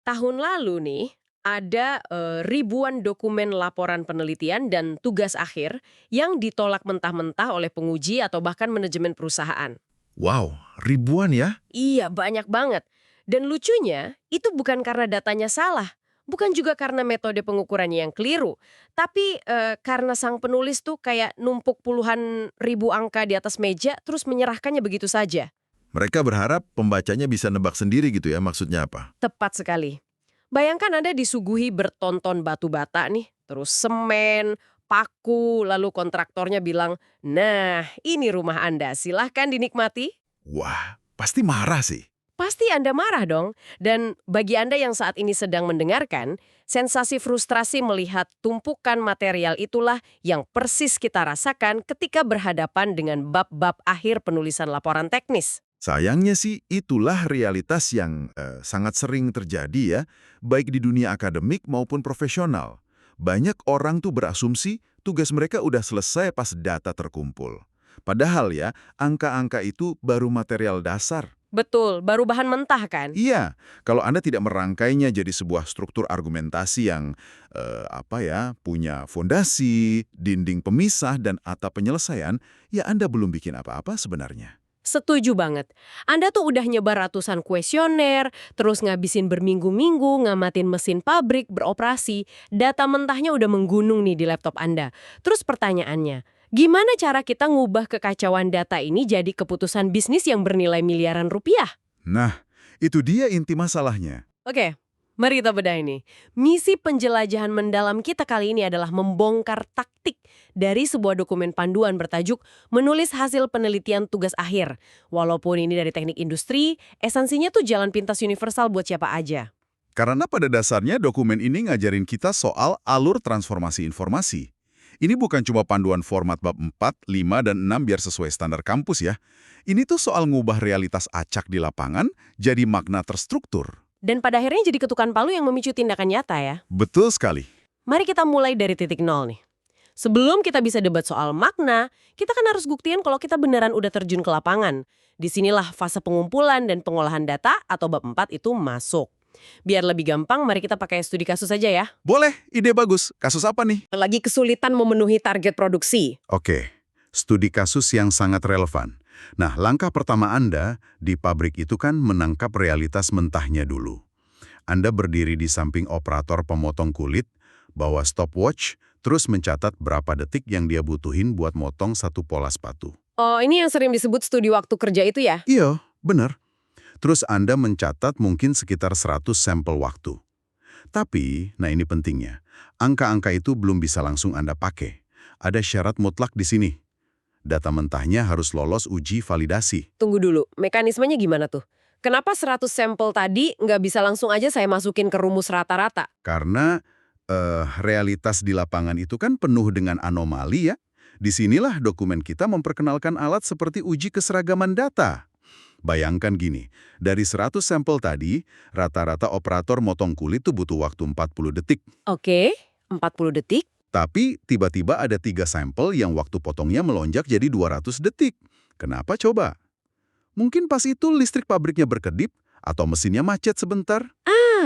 Tahun lalu nih, ada ribuan dokumen laporan penelitian dan tugas akhir yang ditolak mentah-mentah oleh penguji atau bahkan manajemen perusahaan. Wow, ribuan ya? Iya, banyak banget. Dan lucunya, itu bukan karena datanya salah. Bukan juga karena metode pengukurannya yang keliru. Tapi karena sang penulis tuh kayak numpuk puluhan ribu angka di atas meja, terus menyerahkannya begitu saja. Mereka berharap pembacanya bisa nebak sendiri gitu ya, maksudnya apa? Tepat sekali. Bayangkan Anda disuguhi bertonton batu bata nih, terus semen, paku, lalu kontraktornya bilang, "Nah, ini rumah Anda, silahkan dinikmati." Wah, pasti marah sih. Pasti Anda marah dong. Dan bagi Anda yang saat ini sedang mendengarkan, sensasi frustrasi melihat tumpukan material itulah yang persis kita rasakan ketika berhadapan dengan bab-bab akhir penulisan laporan teknis. Sayangnya sih itulah realitas yang sangat sering terjadi ya, baik di dunia akademik maupun profesional. Banyak orang tuh berasumsi tugas mereka udah selesai pas data terkumpul. Padahal ya, angka-angka itu baru material dasar. Betul, baru bahan mentah kan? Iya, kalau Anda tidak merangkainya jadi sebuah struktur argumentasi yang punya fondasi, dinding pemisah, dan atap penyelesaian, ya Anda belum bikin apa-apa sebenarnya. Setuju banget. Anda tuh udah nyebar ratusan kuesioner, terus ngabisin berminggu-minggu, ngamatin mesin pabrik beroperasi, data mentahnya udah menggunung nih di laptop Anda. Terus pertanyaannya, gimana cara kita ngubah kekacauan data ini jadi keputusan bisnis yang bernilai miliaran rupiah? Nah, itu dia inti masalahnya. Oke, mari kita bedah ini. Misi penjelajahan mendalam kita kali ini adalah membongkar taktik dari sebuah dokumen panduan bertajuk menulis hasil penelitian tugas akhir. Walaupun ini dari teknik industri, esensinya tuh jalan pintas universal buat siapa aja. Karena pada dasarnya dokumen ini ngajarin kita soal alur transformasi informasi. Ini bukan cuma panduan format bab 4, 5, dan 6 biar sesuai standar kampus ya. Ini tuh soal ngubah realitas acak di lapangan jadi makna terstruktur. Dan pada akhirnya jadi ketukan palu yang memicu tindakan nyata ya. Betul sekali. Mari kita mulai dari titik nol nih. Sebelum kita bisa debat soal makna, kita kan harus buktiin kalau kita beneran udah terjun ke lapangan. Disinilah fase pengumpulan dan pengolahan data atau bab 4 itu masuk. Biar lebih gampang, mari kita pakai studi kasus saja ya. Boleh, ide bagus. Kasus apa nih? Lagi kesulitan memenuhi target produksi. Oke, studi kasus yang sangat relevan. Nah, langkah pertama Anda di pabrik itu kan menangkap realitas mentahnya dulu. Anda berdiri di samping operator pemotong kulit, bawa stopwatch, terus mencatat berapa detik yang dia butuhin buat motong satu pola sepatu. Oh, ini yang sering disebut studi waktu kerja itu ya? Iya, benar. Terus Anda mencatat mungkin sekitar 100 sampel waktu. Tapi, nah ini pentingnya, angka-angka itu belum bisa langsung Anda pakai. Ada syarat mutlak di sini. Data mentahnya harus lolos uji validasi. Tunggu dulu, mekanismenya gimana tuh? Kenapa 100 sampel tadi nggak bisa langsung aja saya masukin ke rumus rata-rata? Karena realitas di lapangan itu kan penuh dengan anomali ya. Disinilah dokumen kita memperkenalkan alat seperti uji keseragaman data. Bayangkan gini, dari 100 sampel tadi, rata-rata operator motong kulit tuh butuh waktu 40 detik. Oke, 40 detik. Tapi tiba-tiba ada 3 sampel yang waktu potongnya melonjak jadi 200 detik. Kenapa coba? Mungkin pas itu listrik pabriknya berkedip atau mesinnya macet sebentar.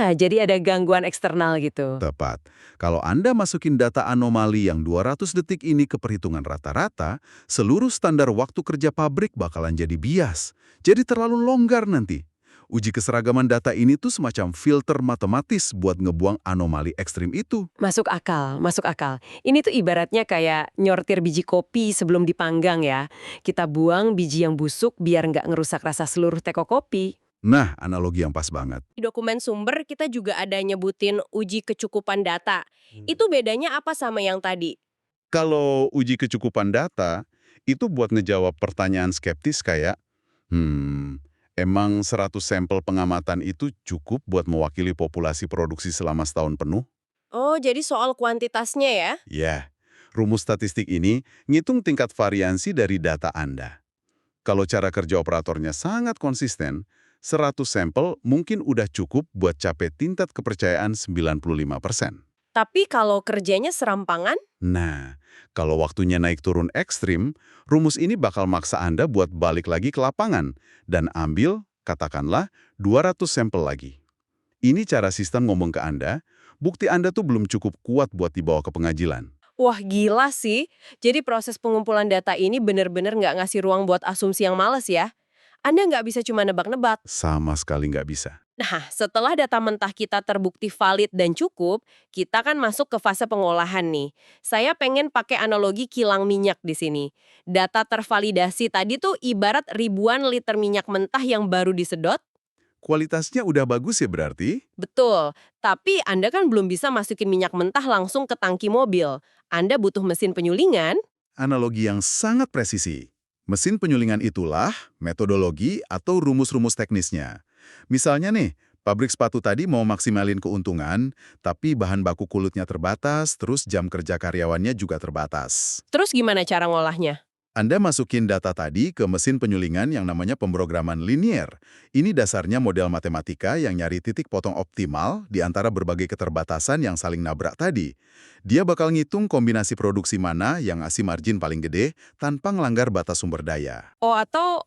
Jadi ada gangguan eksternal gitu. Tepat. Kalau Anda masukin data anomali yang 200 detik ini ke perhitungan rata-rata, seluruh standar waktu kerja pabrik bakalan jadi bias. Jadi terlalu longgar nanti. Uji keseragaman data ini tuh semacam filter matematis buat ngebuang anomali ekstrim itu. Masuk akal, masuk akal. Ini tuh ibaratnya kayak nyortir biji kopi sebelum dipanggang ya. Kita buang biji yang busuk biar nggak ngerusak rasa seluruh teko kopi. Nah, analogi yang pas banget. Di dokumen sumber kita juga ada nyebutin uji kecukupan data. Itu bedanya apa sama yang tadi? Kalau uji kecukupan data, itu buat ngejawab pertanyaan skeptis kayak, emang 100 sampel pengamatan itu cukup buat mewakili populasi produksi selama setahun penuh? Oh, jadi soal kuantitasnya ya? Ya, rumus statistik ini ngitung tingkat variansi dari data Anda. Kalau cara kerja operatornya sangat konsisten, 100 sampel mungkin udah cukup buat capai tingkat kepercayaan 95%. Tapi kalau kerjanya serampangan? Nah, kalau waktunya naik turun ekstrim, rumus ini bakal maksa Anda buat balik lagi ke lapangan dan ambil, katakanlah, 200 sampel lagi. Ini cara sistem ngomong ke Anda, bukti Anda tuh belum cukup kuat buat dibawa ke pengadilan. Wah, gila sih. Jadi proses pengumpulan data ini bener-bener nggak ngasih ruang buat asumsi yang males ya. Anda nggak bisa cuma nebak-nebak. Sama sekali nggak bisa. Nah, setelah data mentah kita terbukti valid dan cukup, kita kan masuk ke fase pengolahan nih. Saya pengen pakai analogi kilang minyak di sini. Data tervalidasi tadi tuh ibarat ribuan liter minyak mentah yang baru disedot. Kualitasnya udah bagus ya berarti? Betul, tapi Anda kan belum bisa masukin minyak mentah langsung ke tangki mobil. Anda butuh mesin penyulingan. Analogi yang sangat presisi. Mesin penyulingan itulah metodologi atau rumus-rumus teknisnya. Misalnya nih, pabrik sepatu tadi mau maksimalin keuntungan, tapi bahan baku kulitnya terbatas, terus jam kerja karyawannya juga terbatas. Terus gimana cara ngolahnya? Anda masukin data tadi ke mesin penyulingan yang namanya pemrograman linier. Ini dasarnya model matematika yang nyari titik potong optimal di antara berbagai keterbatasan yang saling nabrak tadi. Dia bakal ngitung kombinasi produksi mana yang ngasih margin paling gede tanpa ngelanggar batas sumber daya. Oh, atau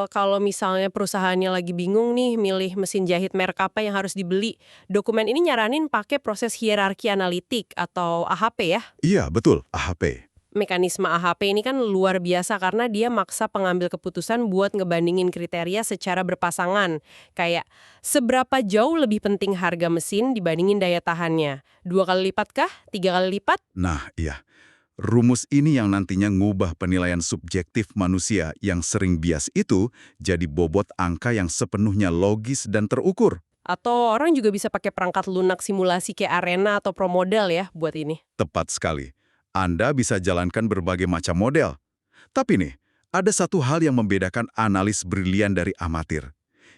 kalau misalnya perusahaannya lagi bingung nih milih mesin jahit merek apa yang harus dibeli, dokumen ini nyaranin pakai proses hierarki analitik atau AHP ya. Iya, betul, AHP. Mekanisme AHP ini kan luar biasa karena dia maksa pengambil keputusan buat ngebandingin kriteria secara berpasangan. Kayak, seberapa jauh lebih penting harga mesin dibandingin daya tahannya? 2 kali lipat kah? 3 kali lipat? Nah, iya. Rumus ini yang nantinya ngubah penilaian subjektif manusia yang sering bias itu jadi bobot angka yang sepenuhnya logis dan terukur. Atau orang juga bisa pakai perangkat lunak simulasi kayak Arena atau ProModel ya buat ini. Tepat sekali. Anda bisa jalankan berbagai macam model. Tapi nih, ada satu hal yang membedakan analis brilian dari amatir,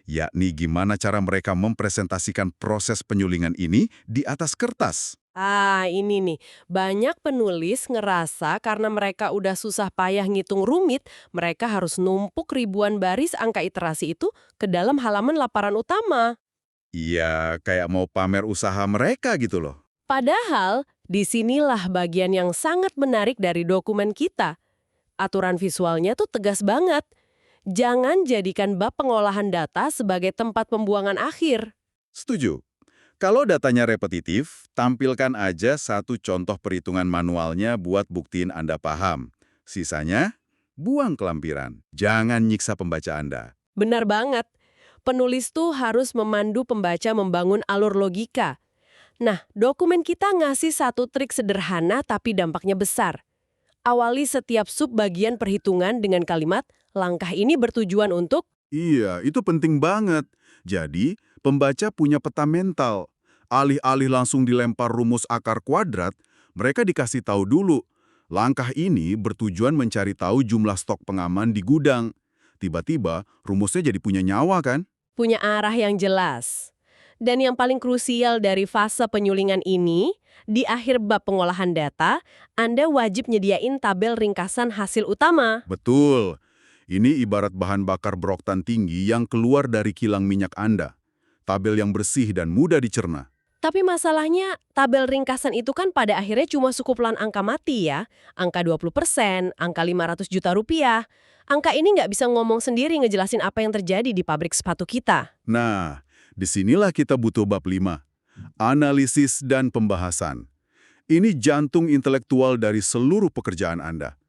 yakni gimana cara mereka mempresentasikan proses penyulingan ini di atas kertas. Ah, ini nih. Banyak penulis ngerasa karena mereka udah susah payah ngitung rumit, mereka harus numpuk ribuan baris angka iterasi itu ke dalam halaman laporan utama. Iya, kayak mau pamer usaha mereka gitu loh. Padahal, disinilah bagian yang sangat menarik dari dokumen kita. Aturan visualnya tuh tegas banget. Jangan jadikan bab pengolahan data sebagai tempat pembuangan akhir. Setuju. Kalau datanya repetitif, tampilkan aja satu contoh perhitungan manualnya buat buktiin Anda paham. Sisanya, buang ke lampiran. Jangan nyiksa pembaca Anda. Benar banget. Penulis tuh harus memandu pembaca membangun alur logika. Nah, dokumen kita ngasih satu trik sederhana tapi dampaknya besar. Awali setiap sub bagian perhitungan dengan kalimat, langkah ini bertujuan untuk. Iya, itu penting banget. Jadi, pembaca punya peta mental. Alih-alih langsung dilempar rumus akar kuadrat, mereka dikasih tahu dulu. Langkah ini bertujuan mencari tahu jumlah stok pengaman di gudang. Tiba-tiba, rumusnya jadi punya nyawa kan? Punya arah yang jelas. Dan yang paling krusial dari fase penyulingan ini, di akhir bab pengolahan data, Anda wajib nyediain tabel ringkasan hasil utama. Betul. Ini ibarat bahan bakar beroktan tinggi yang keluar dari kilang minyak Anda. Tabel yang bersih dan mudah dicerna. Tapi masalahnya, tabel ringkasan itu kan pada akhirnya cuma sekumpulan angka mati ya. Angka 20%, angka 500 juta rupiah. Angka ini nggak bisa ngomong sendiri ngejelasin apa yang terjadi di pabrik sepatu kita. Nah, disinilah kita butuh bab 5. Analisis dan pembahasan. Ini jantung intelektual dari seluruh pekerjaan Anda.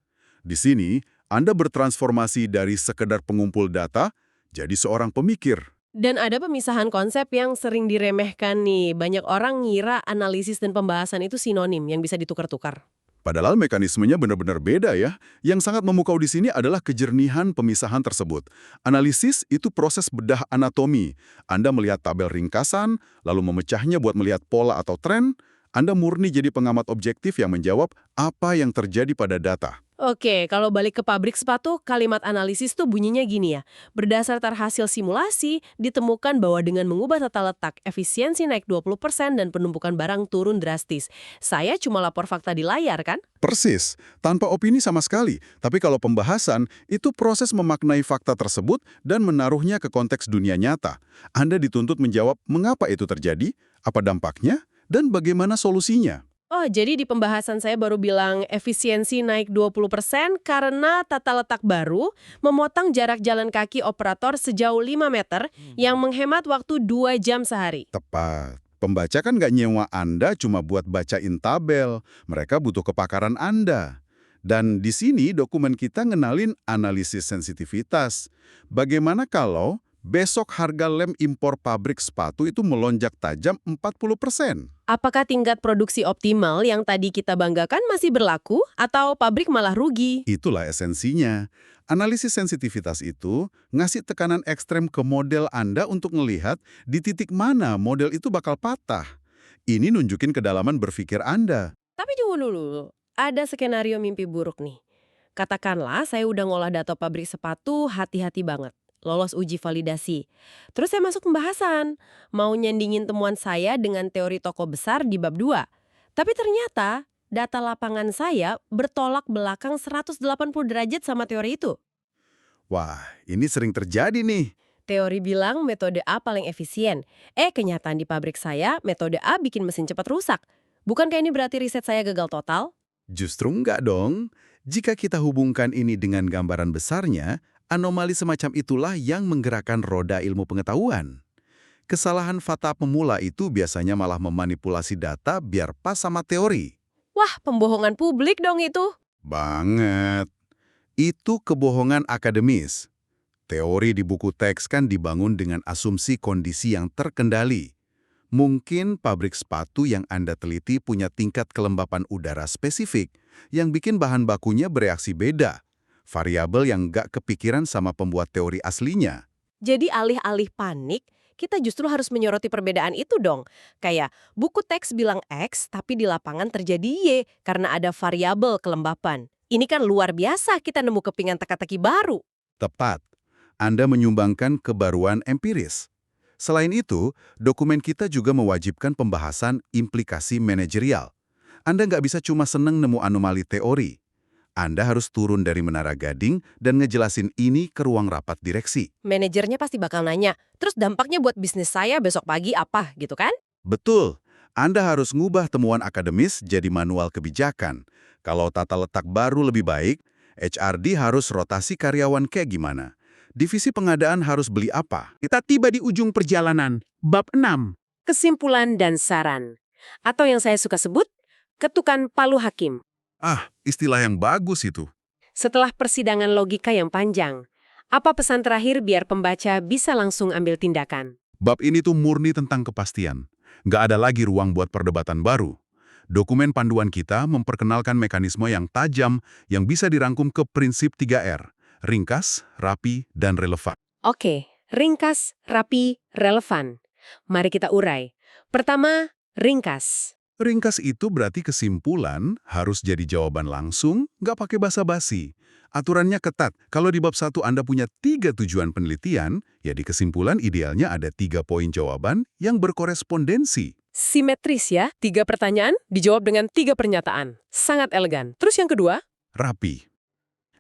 Di sini, Anda bertransformasi dari sekedar pengumpul data jadi seorang pemikir. Dan ada pemisahan konsep yang sering diremehkan nih. Banyak orang ngira analisis dan pembahasan itu sinonim yang bisa ditukar-tukar. Padahal mekanismenya benar-benar beda ya. Yang sangat memukau di sini adalah kejernihan pemisahan tersebut. Analisis itu proses bedah anatomi. Anda melihat tabel ringkasan, lalu memecahnya buat melihat pola atau tren. Anda murni jadi pengamat objektif yang menjawab apa yang terjadi pada data. Oke, kalau balik ke pabrik sepatu, kalimat analisis tuh bunyinya gini ya. Berdasarkan hasil simulasi, ditemukan bahwa dengan mengubah tata letak, efisiensi naik 20% dan penumpukan barang turun drastis. Saya cuma lapor fakta di layar kan? Persis, tanpa opini sama sekali. Tapi kalau pembahasan, itu proses memaknai fakta tersebut dan menaruhnya ke konteks dunia nyata. Anda dituntut menjawab mengapa itu terjadi, apa dampaknya, dan bagaimana solusinya. Oh, jadi di pembahasan saya baru bilang efisiensi naik 20% karena tata letak baru memotong jarak jalan kaki operator sejauh 5 meter yang menghemat waktu 2 jam sehari. Tepat. Pembaca kan nggak nyewa Anda cuma buat bacain tabel. Mereka butuh kepakaran Anda. Dan di sini dokumen kita ngenalin analisis sensitivitas. Bagaimana kalau besok harga lem impor pabrik sepatu itu melonjak tajam 40%? Apakah tingkat produksi optimal yang tadi kita banggakan masih berlaku atau pabrik malah rugi? Itulah esensinya. Analisis sensitivitas itu ngasih tekanan ekstrem ke model Anda untuk ngelihat di titik mana model itu bakal patah. Ini nunjukin kedalaman berpikir Anda. Tapi tunggu dulu, ada skenario mimpi buruk nih. Katakanlah saya udah ngolah data pabrik sepatu hati-hati banget. Lolos uji validasi. Terus saya masuk pembahasan. Mau nyandingin temuan saya dengan teori toko besar di bab 2. Tapi ternyata data lapangan saya bertolak belakang 180 derajat sama teori itu. Wah, ini sering terjadi nih. Teori bilang metode A paling efisien. Kenyataan di pabrik saya, metode A bikin mesin cepat rusak. Bukankah ini berarti riset saya gagal total? Justru enggak dong. Jika kita hubungkan ini dengan gambaran besarnya, anomali semacam itulah yang menggerakkan roda ilmu pengetahuan. Kesalahan fatal pemula itu biasanya malah memanipulasi data biar pas sama teori. Wah, pembohongan publik dong itu. Banget. Itu kebohongan akademis. Teori di buku teks kan dibangun dengan asumsi kondisi yang terkendali. Mungkin pabrik sepatu yang Anda teliti punya tingkat kelembapan udara spesifik yang bikin bahan bakunya bereaksi beda. Variabel yang nggak kepikiran sama pembuat teori aslinya. Jadi alih-alih panik, kita justru harus menyoroti perbedaan itu dong. Kayak buku teks bilang X, tapi di lapangan terjadi Y karena ada variabel kelembapan. Ini kan luar biasa kita nemu kepingan teka-teki baru. Tepat. Anda menyumbangkan kebaruan empiris. Selain itu, dokumen kita juga mewajibkan pembahasan implikasi manajerial. Anda nggak bisa cuma seneng nemu anomali teori. Anda harus turun dari menara gading dan ngejelasin ini ke ruang rapat direksi. Manajernya pasti bakal nanya, terus dampaknya buat bisnis saya besok pagi apa gitu kan? Betul, Anda harus ngubah temuan akademis jadi manual kebijakan. Kalau tata letak baru lebih baik, HRD harus rotasi karyawan kayak gimana? Divisi pengadaan harus beli apa? Kita tiba di ujung perjalanan, bab 6. Kesimpulan dan saran. Atau yang saya suka sebut, ketukan palu hakim. Ah, istilah yang bagus itu. Setelah persidangan logika yang panjang, apa pesan terakhir biar pembaca bisa langsung ambil tindakan? Bab ini tuh murni tentang kepastian. Nggak ada lagi ruang buat perdebatan baru. Dokumen panduan kita memperkenalkan mekanisme yang tajam yang bisa dirangkum ke prinsip 3R. Ringkas, rapi, dan relevan. Oke, ringkas, rapi, relevan. Mari kita urai. Pertama, ringkas. Ringkas itu berarti kesimpulan harus jadi jawaban langsung, nggak pakai basa-basi. Aturannya ketat. Kalau di bab 1 Anda punya 3 tujuan penelitian, ya di kesimpulan idealnya ada 3 poin jawaban yang berkorespondensi. Simetris ya, 3 pertanyaan dijawab dengan 3 pernyataan. Sangat elegan. Terus yang kedua? Rapi.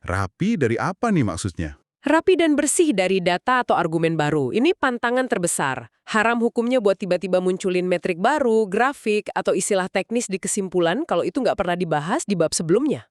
Rapi dari apa nih maksudnya? Rapi dan bersih dari data atau argumen baru. Ini pantangan terbesar. Haram hukumnya buat tiba-tiba munculin metrik baru, grafik, atau istilah teknis di kesimpulan kalau itu nggak pernah dibahas di bab sebelumnya.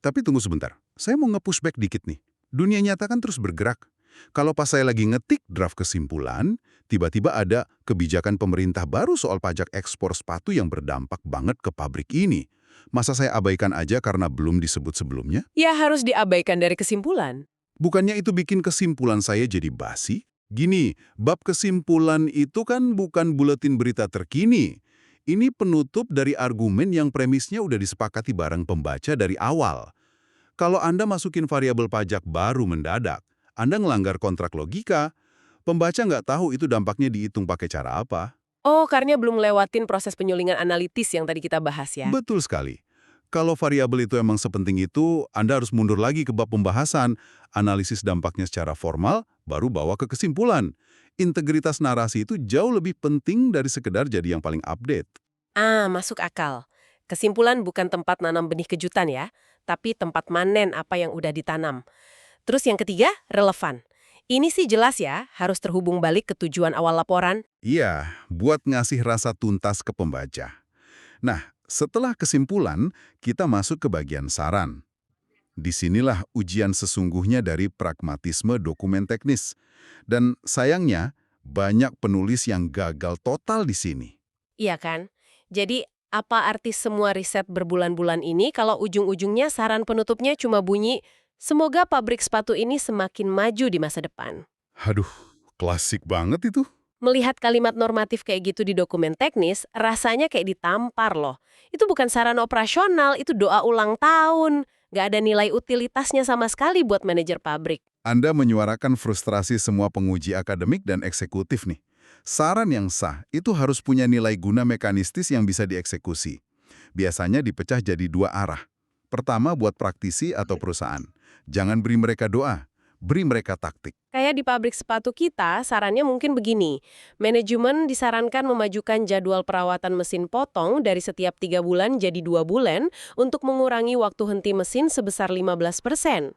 Tapi tunggu sebentar. Saya mau nge-pushback dikit nih. Dunia nyata kan terus bergerak. Kalau pas saya lagi ngetik draft kesimpulan, tiba-tiba ada kebijakan pemerintah baru soal pajak ekspor sepatu yang berdampak banget ke pabrik ini. Masa saya abaikan aja karena belum disebut sebelumnya? Ya harus diabaikan dari kesimpulan. Bukannya itu bikin kesimpulan saya jadi basi? Gini, bab kesimpulan itu kan bukan buletin berita terkini. Ini penutup dari argumen yang premisnya udah disepakati bareng pembaca dari awal. Kalau Anda masukin variabel pajak baru mendadak, Anda ngelanggar kontrak logika. Pembaca nggak tahu itu dampaknya dihitung pakai cara apa. Oh, karena belum lewatin proses penyulingan analitis yang tadi kita bahas ya. Betul sekali. Kalau variabel itu emang sepenting itu, Anda harus mundur lagi ke bab pembahasan, analisis dampaknya secara formal, baru bawa ke kesimpulan. Integritas narasi itu jauh lebih penting dari sekedar jadi yang paling update. Masuk akal. Kesimpulan bukan tempat nanam benih kejutan ya, tapi tempat manen apa yang udah ditanam. Terus yang ketiga, relevan. Ini sih jelas ya, harus terhubung balik ke tujuan awal laporan. Iya, buat ngasih rasa tuntas ke pembaca. Nah, Setelah kesimpulan, kita masuk ke bagian saran. Disinilah ujian sesungguhnya dari pragmatisme dokumen teknis. Dan sayangnya, banyak penulis yang gagal total di sini. Iya kan? Jadi, apa arti semua riset berbulan-bulan ini kalau ujung-ujungnya saran penutupnya cuma bunyi, semoga pabrik sepatu ini semakin maju di masa depan. Aduh, klasik banget itu. Melihat kalimat normatif kayak gitu di dokumen teknis, rasanya kayak ditampar loh. Itu bukan saran operasional, itu doa ulang tahun. Nggak ada nilai utilitasnya sama sekali buat manajer pabrik. Anda menyuarakan frustrasi semua penguji akademik dan eksekutif nih. Saran yang sah itu harus punya nilai guna mekanistis yang bisa dieksekusi. Biasanya dipecah jadi dua arah. Pertama buat praktisi atau perusahaan. Jangan beri mereka doa, beri mereka taktik. Kayak di pabrik sepatu kita, sarannya mungkin begini. Manajemen disarankan memajukan jadwal perawatan mesin potong dari setiap 3 bulan jadi 2 bulan untuk mengurangi waktu henti mesin sebesar 15%.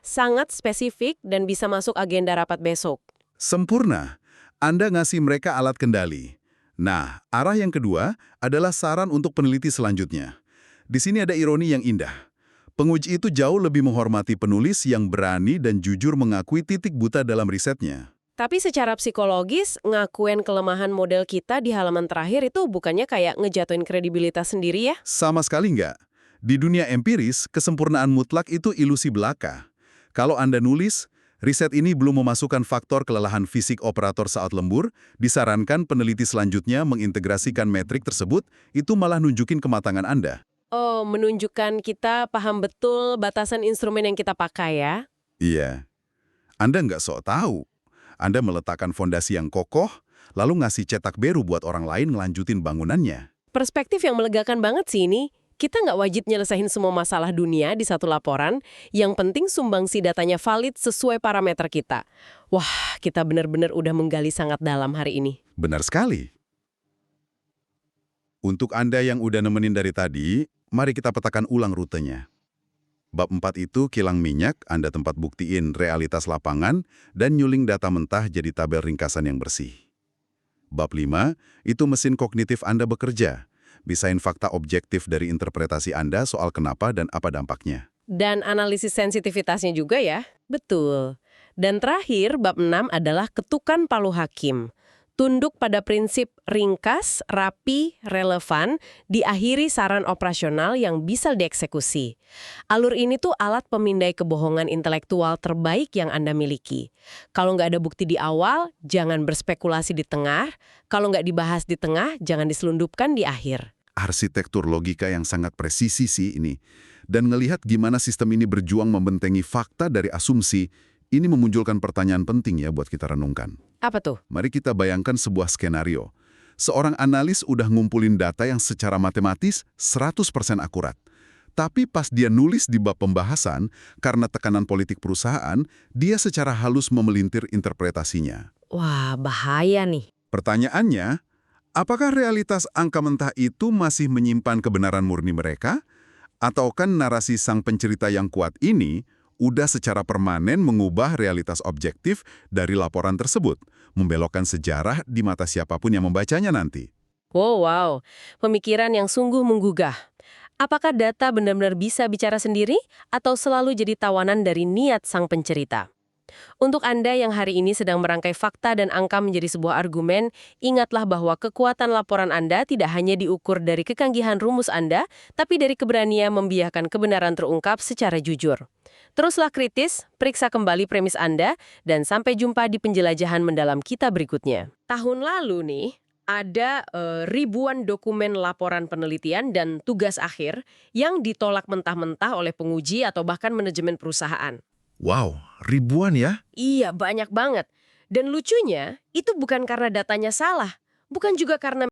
Sangat spesifik dan bisa masuk agenda rapat besok. Sempurna. Anda ngasih mereka alat kendali. Nah, arah yang kedua adalah saran untuk peneliti selanjutnya. Di sini ada ironi yang indah. Penguji itu jauh lebih menghormati penulis yang berani dan jujur mengakui titik buta dalam risetnya. Tapi secara psikologis, ngakuin kelemahan model kita di halaman terakhir itu bukannya kayak ngejatuhin kredibilitas sendiri ya? Sama sekali enggak. Di dunia empiris, kesempurnaan mutlak itu ilusi belaka. Kalau Anda nulis, riset ini belum memasukkan faktor kelelahan fisik operator saat lembur, disarankan peneliti selanjutnya mengintegrasikan metrik tersebut, itu malah nunjukin kematangan Anda. Oh, menunjukkan kita paham betul batasan instrumen yang kita pakai ya? Iya. Anda nggak sok tahu. Anda meletakkan fondasi yang kokoh, lalu ngasih cetak biru buat orang lain ngelanjutin bangunannya. Perspektif yang melegakan banget sih ini. Kita nggak wajib nyelesain semua masalah dunia di satu laporan, yang penting sumbangsi datanya valid sesuai parameter kita. Wah, kita benar-benar udah menggali sangat dalam hari ini. Benar sekali. Untuk Anda yang udah nemenin dari tadi, mari kita petakan ulang rutenya. Bab 4 itu kilang minyak, Anda tempat buktiin realitas lapangan, dan nyuling data mentah jadi tabel ringkasan yang bersih. Bab 5, itu mesin kognitif Anda bekerja. Bisain fakta objektif dari interpretasi Anda soal kenapa dan apa dampaknya. Dan analisis sensitivitasnya juga ya? Betul. Dan terakhir, bab 6 adalah ketukan palu hakim. Tunduk pada prinsip ringkas, rapi, relevan, diakhiri saran operasional yang bisa dieksekusi. Alur ini tuh alat pemindai kebohongan intelektual terbaik yang Anda miliki. Kalau nggak ada bukti di awal, jangan berspekulasi di tengah. Kalau nggak dibahas di tengah, jangan diselundupkan di akhir. Arsitektur logika yang sangat presisi sih ini. Dan ngelihat gimana sistem ini berjuang membentengi fakta dari asumsi, ini memunculkan pertanyaan penting ya buat kita renungkan. Apa tuh? Mari kita bayangkan sebuah skenario. Seorang analis udah ngumpulin data yang secara matematis 100% akurat. Tapi pas dia nulis di bab pembahasan, karena tekanan politik perusahaan, dia secara halus memelintir interpretasinya. Wah, bahaya nih. Pertanyaannya, apakah realitas angka mentah itu masih menyimpan kebenaran murni mereka? Atau kan narasi sang pencerita yang kuat ini udah secara permanen mengubah realitas objektif dari laporan tersebut, membelokkan sejarah di mata siapapun yang membacanya nanti? Wow. Pemikiran yang sungguh menggugah. Apakah data benar-benar bisa bicara sendiri atau selalu jadi tawanan dari niat sang pencerita? Untuk Anda yang hari ini sedang merangkai fakta dan angka menjadi sebuah argumen, ingatlah bahwa kekuatan laporan Anda tidak hanya diukur dari kekanggihan rumus Anda, tapi dari keberanian membiarkan kebenaran terungkap secara jujur. Teruslah kritis, periksa kembali premis Anda, dan sampai jumpa di penjelajahan mendalam kita berikutnya. Tahun lalu nih, ada ribuan dokumen laporan penelitian dan tugas akhir yang ditolak mentah-mentah oleh penguji atau bahkan manajemen perusahaan. Wow, ribuan ya? Iya, banyak banget. Dan lucunya, itu bukan karena datanya salah, bukan juga karena